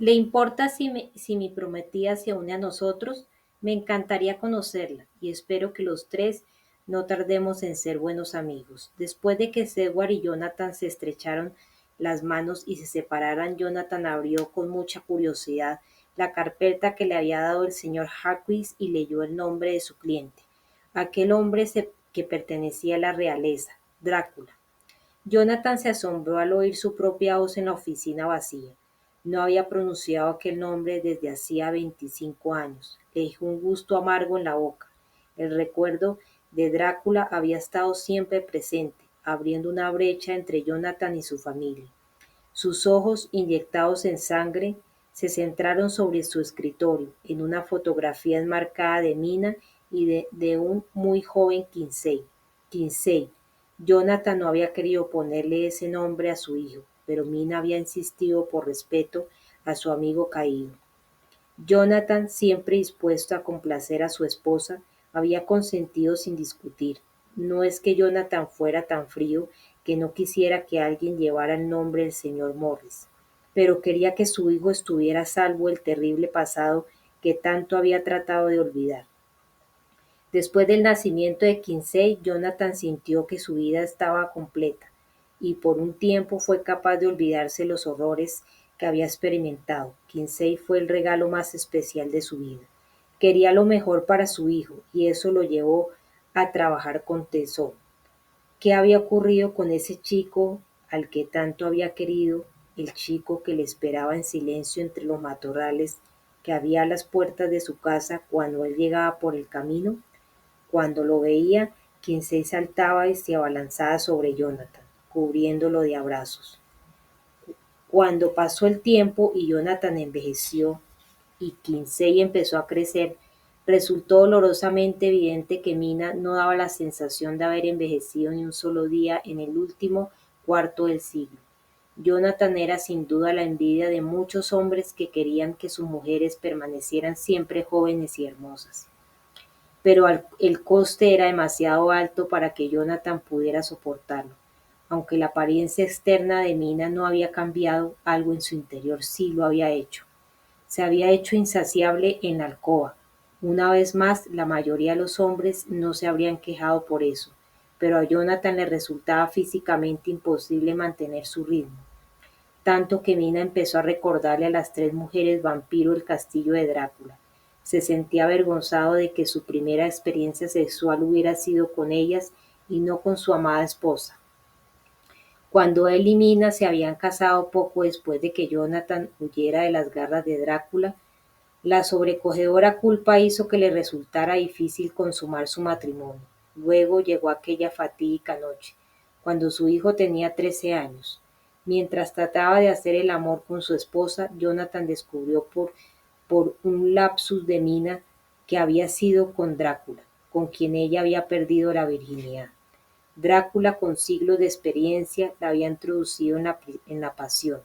¿Le importa si mi prometida se une a nosotros? Me encantaría conocerla y espero que los tres no tardemos en ser buenos amigos. Después de que Seward y Jonathan se estrecharon las manos y se separaran, Jonathan abrió con mucha curiosidad la carpeta que le había dado el señor Harquis y leyó el nombre de su cliente. Aquel que pertenecía a la realeza, Drácula. Jonathan se asombró al oír su propia voz en la oficina vacía. No había pronunciado aquel nombre desde hacía 25 años. Le dejó un gusto amargo en la boca. El recuerdo de Drácula había estado siempre presente, abriendo una brecha entre Jonathan y su familia. Sus ojos, inyectados en sangre, se centraron sobre su escritorio, en una fotografía enmarcada de Mina y de un muy joven Kinsey. Kinsey. Jonathan no había querido ponerle ese nombre a su hijo, pero Mina había insistido por respeto a su amigo caído. Jonathan, siempre dispuesto a complacer a su esposa, había consentido sin discutir. No es que Jonathan fuera tan frío que no quisiera que alguien llevara el nombre del señor Morris, pero quería que su hijo estuviera a salvo del terrible pasado que tanto había tratado de olvidar. Después del nacimiento de Kinsey, Jonathan sintió que su vida estaba completa, y por un tiempo fue capaz de olvidarse los horrores que había experimentado. Kinsey fue el regalo más especial de su vida. Quería lo mejor para su hijo, y eso lo llevó a trabajar con tesón. ¿Qué había ocurrido con ese chico al que tanto había querido, el chico que le esperaba en silencio entre los matorrales que había a las puertas de su casa cuando él llegaba por el camino? Cuando lo veía, Kinsey saltaba y se abalanzaba sobre Jonathan, cubriéndolo de abrazos. Cuando pasó el tiempo y Jonathan envejeció y Kinsey empezó a crecer, resultó dolorosamente evidente que Mina no daba la sensación de haber envejecido ni un solo día en el último cuarto del siglo. Jonathan era sin duda la envidia de muchos hombres que querían que sus mujeres permanecieran siempre jóvenes y hermosas, pero el coste era demasiado alto para que Jonathan pudiera soportarlo. Aunque la apariencia externa de Mina no había cambiado, algo en su interior sí lo había hecho. Se había hecho insaciable en la alcoba. Una vez más, la mayoría de los hombres no se habrían quejado por eso, pero a Jonathan le resultaba físicamente imposible mantener su ritmo, tanto que Mina empezó a recordarle a las tres mujeres vampiro el castillo de Drácula. Se sentía avergonzado de que su primera experiencia sexual hubiera sido con ellas y no con su amada esposa. Cuando él y Mina se habían casado poco después de que Jonathan huyera de las garras de Drácula, la sobrecogedora culpa hizo que le resultara difícil consumar su matrimonio. Luego llegó aquella fatídica noche, cuando su hijo tenía 13 años. Mientras trataba de hacer el amor con su esposa, Jonathan descubrió por un lapsus de Mina que había sido con Drácula, con quien ella había perdido la virginidad. Drácula, con siglos de experiencia, la había introducido en la pasión.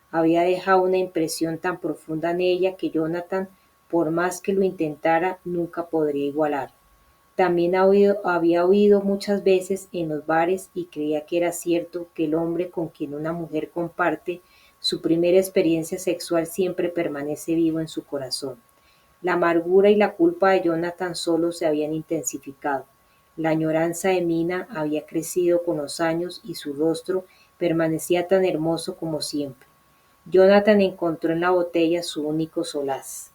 Había dejado una impresión tan profunda en ella que Jonathan, por más que lo intentara, nunca podría igualar. También había oído muchas veces en los bares y creía que era cierto que el hombre con quien una mujer comparte su primera experiencia sexual siempre permanece vivo en su corazón. La amargura y la culpa de Jonathan solo se habían intensificado. La añoranza de Mina había crecido con los años y su rostro permanecía tan hermoso como siempre. Jonathan encontró en la botella su único solaz.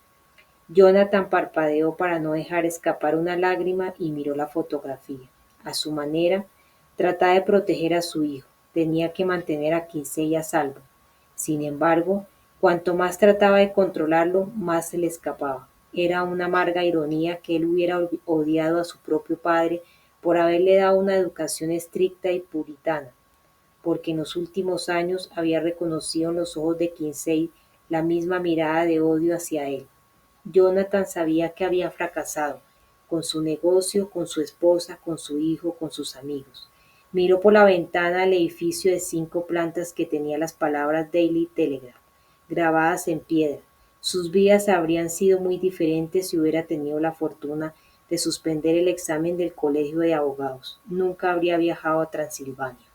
Jonathan parpadeó para no dejar escapar una lágrima y miró la fotografía. A su manera, trataba de proteger a su hijo. Tenía que mantener a Kinsey a salvo. Sin embargo, cuanto más trataba de controlarlo, más se le escapaba. Era una amarga ironía que él hubiera odiado a su propio padre por haberle dado una educación estricta y puritana, porque en los últimos años había reconocido en los ojos de Kinsey la misma mirada de odio hacia él. Jonathan sabía que había fracasado, con su negocio, con su esposa, con su hijo, con sus amigos. Miró por la ventana al edificio de 5 plantas que tenía las palabras Daily Telegraph grabadas en piedra. Sus vidas habrían sido muy diferentes si hubiera tenido la fortuna de suspender el examen del colegio de abogados. Nunca habría viajado a Transilvania.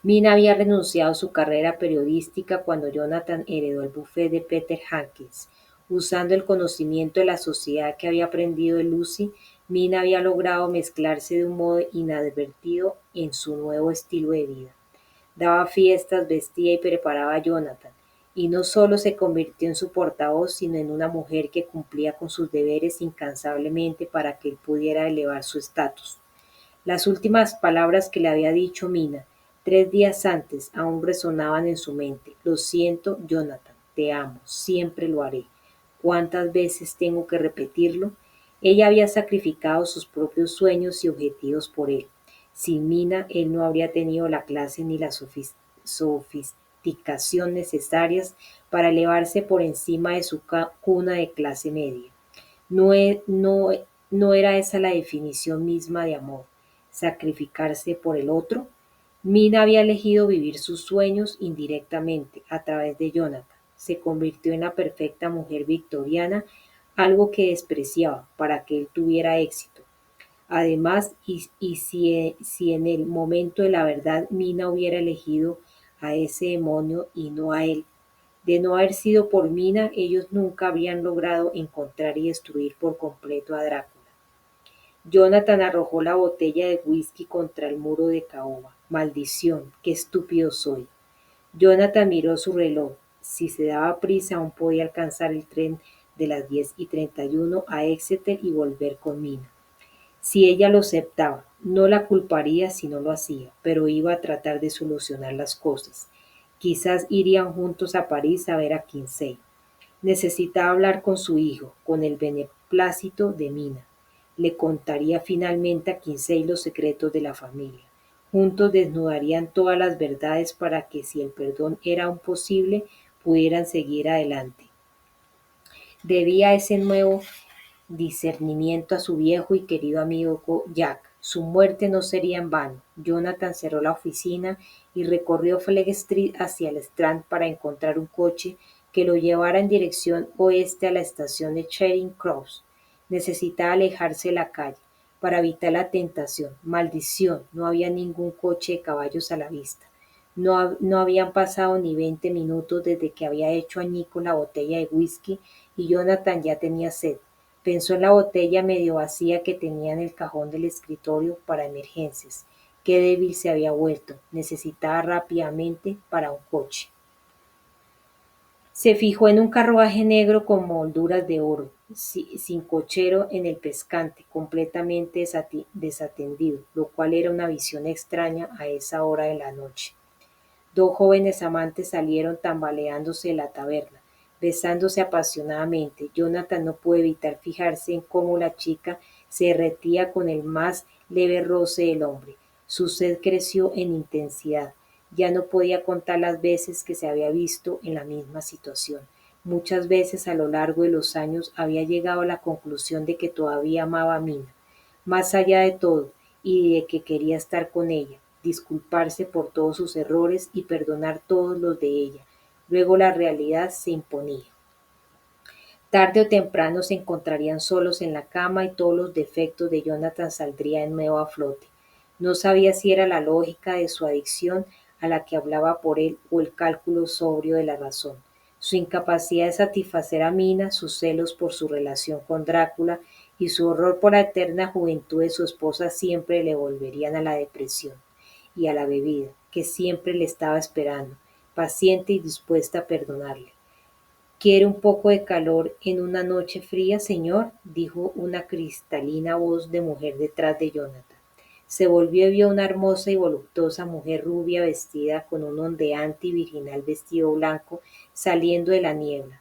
Mina había renunciado a su carrera periodística cuando Jonathan heredó el bufete de Peter Hankins. Usando el conocimiento de la sociedad que había aprendido de Lucy, Mina había logrado mezclarse de un modo inadvertido en su nuevo estilo de vida. Daba fiestas, vestía y preparaba a Jonathan, y no solo se convirtió en su portavoz, sino en una mujer que cumplía con sus deberes incansablemente para que él pudiera elevar su estatus. Las últimas palabras que le había dicho Mina 3 días antes aún resonaban en su mente. Lo siento, Jonathan, te amo, siempre lo haré. ¿Cuántas veces tengo que repetirlo? Ella había sacrificado sus propios sueños y objetivos por él. Sin Mina, él no habría tenido la clase ni la sofisticación necesarias para elevarse por encima de su cuna de clase media. No, no era esa la definición misma de amor, sacrificarse por el otro. Mina había elegido vivir sus sueños indirectamente a través de Jonathan. Se convirtió en la perfecta mujer victoriana, algo que despreciaba para que él tuviera éxito. Además, si en el momento de la verdad Mina hubiera elegido a ese demonio y no a él, de no haber sido por Mina, ellos nunca habrían logrado encontrar y destruir por completo a Drácula. Jonathan arrojó la botella de whisky contra el muro de caoba. Maldición, qué estúpido soy. Jonathan miró su reloj. Si se daba prisa, aún podía alcanzar el tren de las 10:31 a Exeter y volver con Mina. Si ella lo aceptaba, no la culparía si no lo hacía, pero iba a tratar de solucionar las cosas. Quizás irían juntos a París a ver a Kinsey. Necesitaba hablar con su hijo, con el beneplácito de Mina. Le contaría finalmente a Kinsey los secretos de la familia. Juntos desnudarían todas las verdades para que, si el perdón era aún posible, pudieran seguir adelante. Debía ese nuevo discernimiento a su viejo y querido amigo Jack. Su muerte no sería en vano. Jonathan cerró la oficina y recorrió Fleet Street hacia el Strand para encontrar un coche que lo llevara en dirección oeste a la estación de Charing Cross. Necesitaba alejarse de la calle para evitar la tentación. Maldición, no había ningún coche de caballos a la vista. No habían pasado ni 20 minutos desde que había hecho añicos la botella de whisky y Jonathan ya tenía sed. Pensó en la botella medio vacía que tenía en el cajón del escritorio para emergencias. Qué débil se había vuelto. Necesitaba rápidamente para un coche. Se fijó en un carruaje negro con molduras de oro, sin cochero en el pescante, completamente desatendido, lo cual era una visión extraña a esa hora de la noche. Dos jóvenes amantes salieron tambaleándose de la taberna, besándose apasionadamente. Jonathan no pudo evitar fijarse en cómo la chica se derretía con el más leve roce del hombre. Su sed creció en intensidad. Ya no podía contar las veces que se había visto en la misma situación. Muchas veces a lo largo de los años había llegado a la conclusión de que todavía amaba a Mina, más allá de todo, y de que quería estar con ella, disculparse por todos sus errores y perdonar todos los de ella. Luego la realidad se imponía. Tarde o temprano se encontrarían solos en la cama y todos los defectos de Jonathan saldrían de nuevo a flote. No sabía si era la lógica de su adicción a la que hablaba por él o el cálculo sobrio de la razón. Su incapacidad de satisfacer a Mina, sus celos por su relación con Drácula y su horror por la eterna juventud de su esposa siempre le volverían a la depresión y a la bebida, que siempre le estaba esperando, paciente y dispuesta a perdonarle. ¿Quiere un poco de calor en una noche fría, señor? Dijo una cristalina voz de mujer detrás de Jonathan. Se volvió y vio una hermosa y voluptuosa mujer rubia vestida con un ondeante y virginal vestido blanco saliendo de la niebla.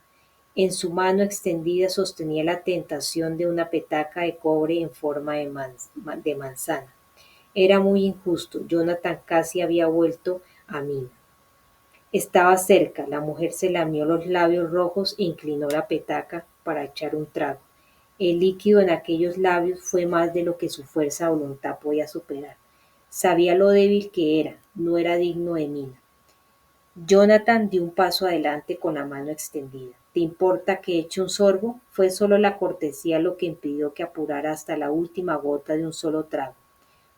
En su mano extendida sostenía la tentación de una petaca de cobre en forma de manzana. Era muy injusto. Jonathan casi había vuelto a mí. Estaba cerca, la mujer se lamió los labios rojos e inclinó la petaca para echar un trago. El líquido en aquellos labios fue más de lo que su fuerza de voluntad podía superar. Sabía lo débil que era, no era digno de Mina. Jonathan dio un paso adelante con la mano extendida. ¿Te importa que eche un sorbo? Fue solo la cortesía lo que impidió que apurara hasta la última gota de un solo trago.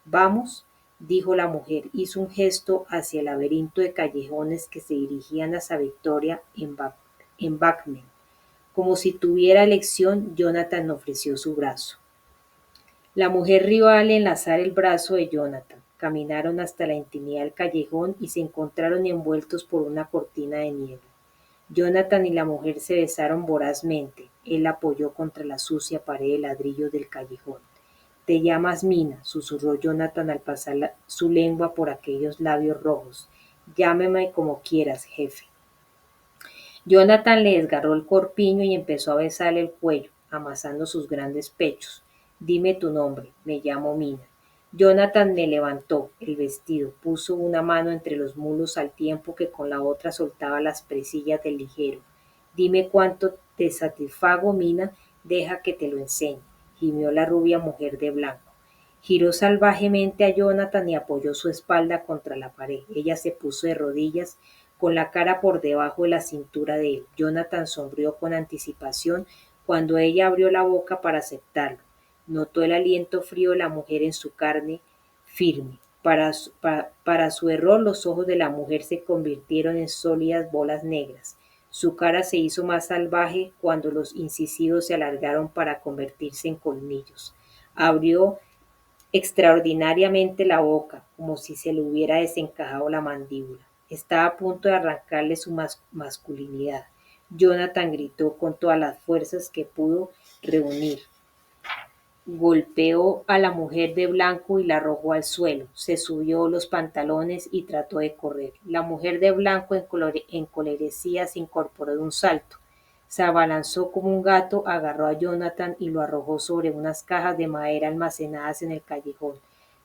Vamos, dijo la mujer. Hizo un gesto hacia el laberinto de callejones que se dirigían hacia Victoria Embankment. Como si tuviera elección, Jonathan ofreció su brazo. La mujer rió al enlazar el brazo de Jonathan. Caminaron hasta la intimidad del callejón y se encontraron envueltos por una cortina de niebla. Jonathan y la mujer se besaron vorazmente. Él la apoyó contra la sucia pared de ladrillo del callejón. «Te llamas Mina», susurró Jonathan al pasar su lengua por aquellos labios rojos. «Llámame como quieras, jefe». Jonathan le desgarró el corpiño y empezó a besarle el cuello, amasando sus grandes pechos. «Dime tu nombre». «Me llamo Mina». Jonathan me levantó el vestido, puso una mano entre los muslos al tiempo que con la otra soltaba las presillas del ligero. «Dime cuánto te satisfago, Mina, deja que te lo enseñe», gimió la rubia mujer de blanco. Giró salvajemente a Jonathan y apoyó su espalda contra la pared. Ella se puso de rodillas, con la cara por debajo de la cintura de él. Jonathan sonrió con anticipación cuando ella abrió la boca para aceptarlo. Notó el aliento frío de la mujer en su carne firme. Para su error, los ojos de la mujer se convirtieron en sólidas bolas negras. Su cara se hizo más salvaje cuando los incisivos se alargaron para convertirse en colmillos. Abrió extraordinariamente la boca, como si se le hubiera desencajado la mandíbula. Estaba a punto de arrancarle su masculinidad. Jonathan gritó con todas las fuerzas que pudo reunir. Golpeó a la mujer de blanco y la arrojó al suelo. Se subió los pantalones y trató de correr. La mujer de blanco encolerecida se incorporó de un salto. Se abalanzó como un gato, agarró a Jonathan y lo arrojó sobre unas cajas de madera almacenadas en el callejón.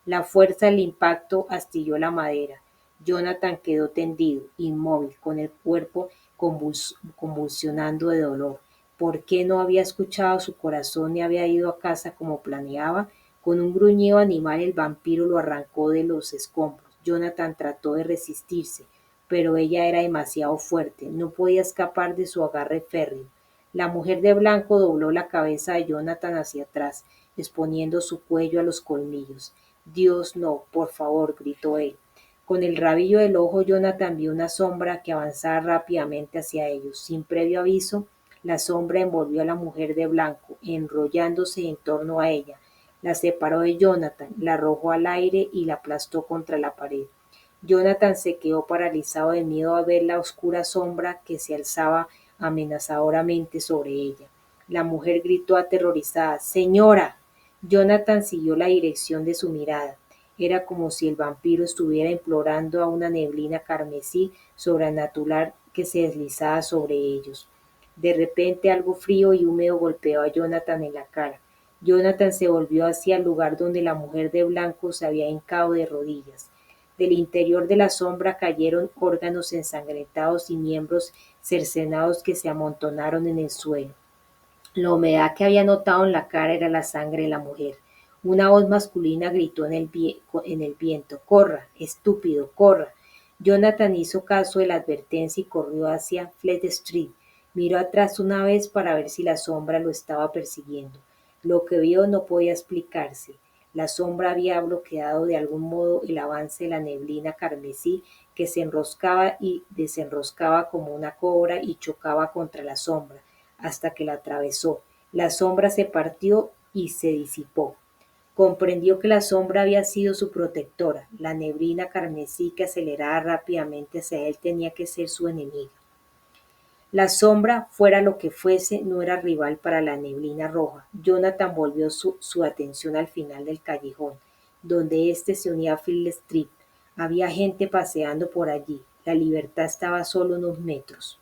La fuerza del impacto astilló la madera. Jonathan quedó tendido, inmóvil, con el cuerpo convulsionando de dolor. ¿Por qué no había escuchado su corazón ni había ido a casa como planeaba? Con un gruñido animal el vampiro lo arrancó de los escombros. Jonathan trató de resistirse, pero ella era demasiado fuerte. No podía escapar de su agarre férreo. La mujer de blanco dobló la cabeza de Jonathan hacia atrás, exponiendo su cuello a los colmillos. «Dios, no, por favor», gritó él. Con el rabillo del ojo Jonathan vio una sombra que avanzaba rápidamente hacia ellos. Sin previo aviso, la sombra envolvió a la mujer de blanco, enrollándose en torno a ella. La separó de Jonathan, la arrojó al aire y la aplastó contra la pared. Jonathan se quedó paralizado de miedo a ver la oscura sombra que se alzaba amenazadoramente sobre ella. La mujer gritó aterrorizada: «¡Señora!». Jonathan siguió la dirección de su mirada. Era como si el vampiro estuviera implorando a una neblina carmesí sobrenatural que se deslizaba sobre ellos. De repente algo frío y húmedo golpeó a Jonathan en la cara. Jonathan se volvió hacia el lugar donde la mujer de blanco se había hincado de rodillas. Del interior de la sombra cayeron órganos ensangrentados y miembros cercenados que se amontonaron en el suelo. La humedad que había notado en la cara era la sangre de la mujer. Una voz masculina gritó en el viento: «¡Corra, estúpido, corra!». Jonathan hizo caso de la advertencia y corrió hacia Fleet Street. Miró atrás una vez para ver si la sombra lo estaba persiguiendo. Lo que vio no podía explicarse. La sombra había bloqueado de algún modo el avance de la neblina carmesí que se enroscaba y desenroscaba como una cobra y chocaba contra la sombra hasta que la atravesó. La sombra se partió y se disipó. Comprendió que la sombra había sido su protectora. La neblina carmesí que aceleraba rápidamente hacia él tenía que ser su enemiga. La sombra, fuera lo que fuese, no era rival para la neblina roja. Jonathan volvió su atención al final del callejón, donde éste se unía a Field Street. Había gente paseando por allí. La libertad estaba solo unos metros.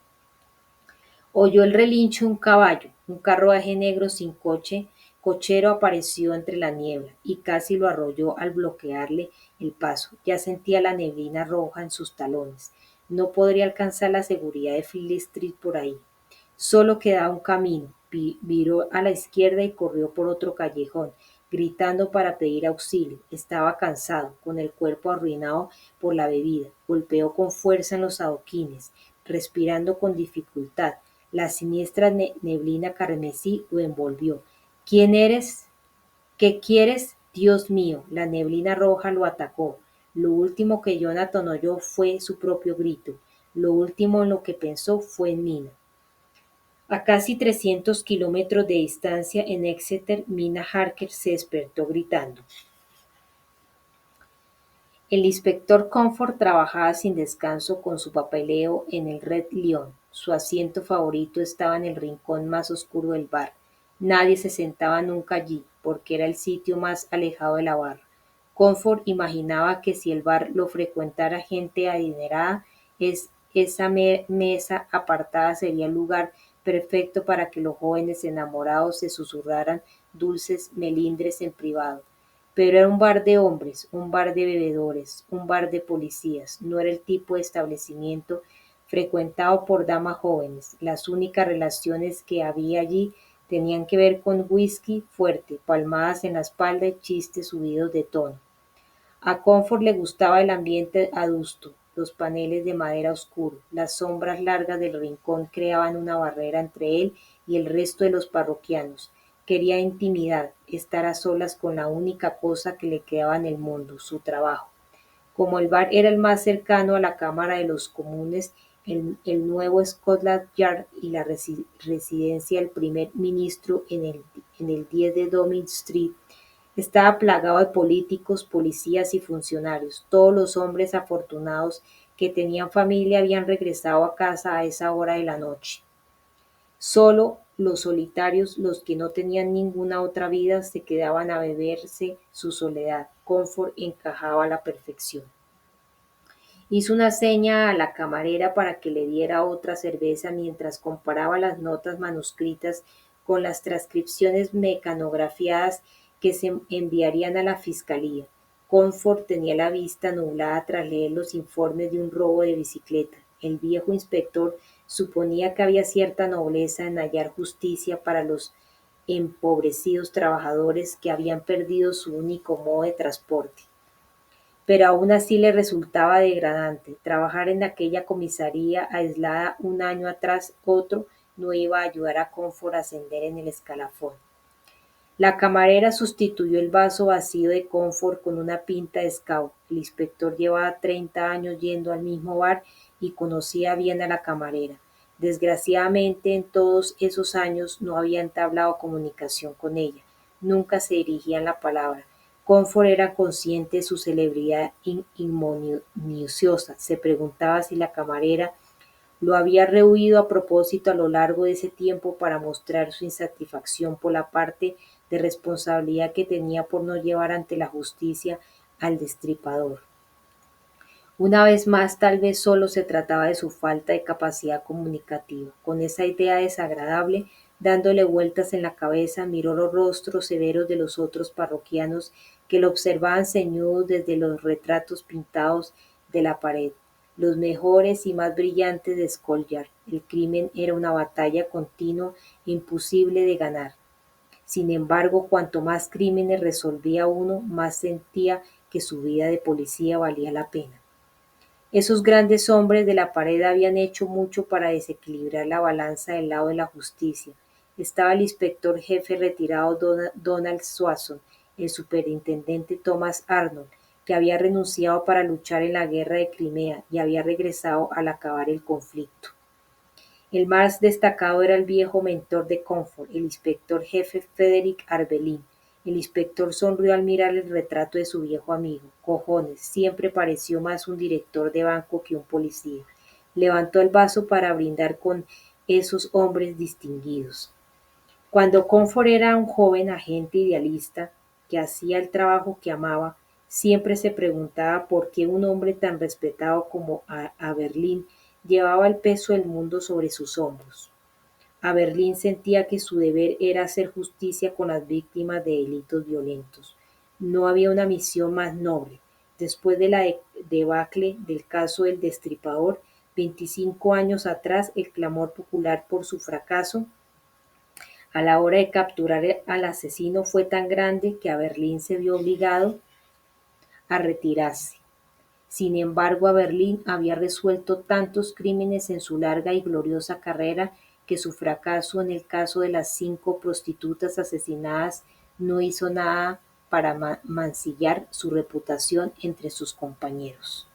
Oyó el relincho de un caballo. Un carruaje negro sin cochero apareció entre la niebla y casi lo arrolló al bloquearle el paso. Ya sentía la neblina roja en sus talones. No podría alcanzar la seguridad de Field Street por ahí. Solo quedaba un camino. Viró a la izquierda y corrió por otro callejón, gritando para pedir auxilio. Estaba cansado, con el cuerpo arruinado por la bebida. Golpeó con fuerza en los adoquines, respirando con dificultad. La siniestra neblina carmesí lo envolvió. «¿Quién eres? ¿Qué quieres?». Dios mío, la neblina roja lo atacó. Lo último que Jonathan oyó fue su propio grito. Lo último en lo que pensó fue en Mina. A casi 300 kilómetros de distancia en Exeter, Mina Harker se despertó gritando. El inspector Comfort trabajaba sin descanso con su papeleo en el Red Lion. Su asiento favorito estaba en el rincón más oscuro del bar. Nadie se sentaba nunca allí, porque era el sitio más alejado de la barra. Comfort imaginaba que si el bar lo frecuentara gente adinerada, esa mesa apartada sería el lugar perfecto para que los jóvenes enamorados se susurraran dulces melindres en privado. Pero era un bar de hombres, un bar de bebedores, un bar de policías. No era el tipo de establecimiento frecuentado por damas jóvenes. Las únicas relaciones que había allí tenían que ver con whisky fuerte, palmadas en la espalda y chistes subidos de tono. A Comfort le gustaba el ambiente adusto, los paneles de madera oscuro, las sombras largas del rincón creaban una barrera entre él y el resto de los parroquianos. Quería intimidad, estar a solas con la única cosa que le quedaba en el mundo, su trabajo. Como el bar era el más cercano a la Cámara de los Comunes, el nuevo Scotland Yard y la residencia del primer ministro en el 10 de Downing Street, estaba plagado de políticos, policías y funcionarios. Todos los hombres afortunados que tenían familia habían regresado a casa a esa hora de la noche. Solo los solitarios, los que no tenían ninguna otra vida, se quedaban a beberse su soledad. Comfort encajaba a la perfección. Hizo una seña a la camarera para que le diera otra cerveza mientras comparaba las notas manuscritas con las transcripciones mecanografiadas que se enviarían a la fiscalía. Comfort tenía la vista nublada tras leer los informes de un robo de bicicleta. El viejo inspector suponía que había cierta nobleza en hallar justicia para los empobrecidos trabajadores que habían perdido su único modo de transporte. Pero aún así le resultaba degradante. Trabajar en aquella comisaría aislada un año atrás otro no iba a ayudar a Comfort a ascender en el escalafón. La camarera sustituyó el vaso vacío de Comfort con una pinta de Scout. El inspector llevaba 30 años yendo al mismo bar y conocía bien a la camarera. Desgraciadamente, en todos esos años no había entablado comunicación con ella. Nunca se dirigían la palabra. Comfort era consciente de su celebridad minuciosa. Se preguntaba si la camarera lo había rehuido a propósito a lo largo de ese tiempo para mostrar su insatisfacción por la parte de responsabilidad que tenía por no llevar ante la justicia al destripador. Una vez más, tal vez solo se trataba de su falta de capacidad comunicativa. Con esa idea desagradable dándole vueltas en la cabeza, miró los rostros severos de los otros parroquianos que lo observaban ceñudos desde los retratos pintados de la pared, los mejores y más brillantes de Scotland Yard. El crimen era una batalla continua e imposible de ganar. Sin embargo, cuanto más crímenes resolvía uno, más sentía que su vida de policía valía la pena. Esos grandes hombres de la pared habían hecho mucho para desequilibrar la balanza del lado de la justicia. Estaba el inspector jefe retirado Donald Swanson, el superintendente Thomas Arnold, que había renunciado para luchar en la guerra de Crimea y había regresado al acabar el conflicto. El más destacado era el viejo mentor de Comfort, el inspector jefe Frederick Arbelin. El inspector sonrió al mirar el retrato de su viejo amigo. Cojones, siempre pareció más un director de banco que un policía. Levantó el vaso para brindar con esos hombres distinguidos. Cuando Comfort era un joven agente idealista que hacía el trabajo que amaba, siempre se preguntaba por qué un hombre tan respetado como Aberlin llevaba el peso del mundo sobre sus hombros. Aberlin sentía que su deber era hacer justicia con las víctimas de delitos violentos. No había una misión más noble. Después de la debacle del caso del Destripador, 25 años atrás, el clamor popular por su fracaso a la hora de capturar al asesino fue tan grande que Aberlin se vio obligado a retirarse. Sin embargo, Aberlin había resuelto tantos crímenes en su larga y gloriosa carrera que su fracaso en el caso de las 5 prostitutas asesinadas no hizo nada para mancillar su reputación entre sus compañeros.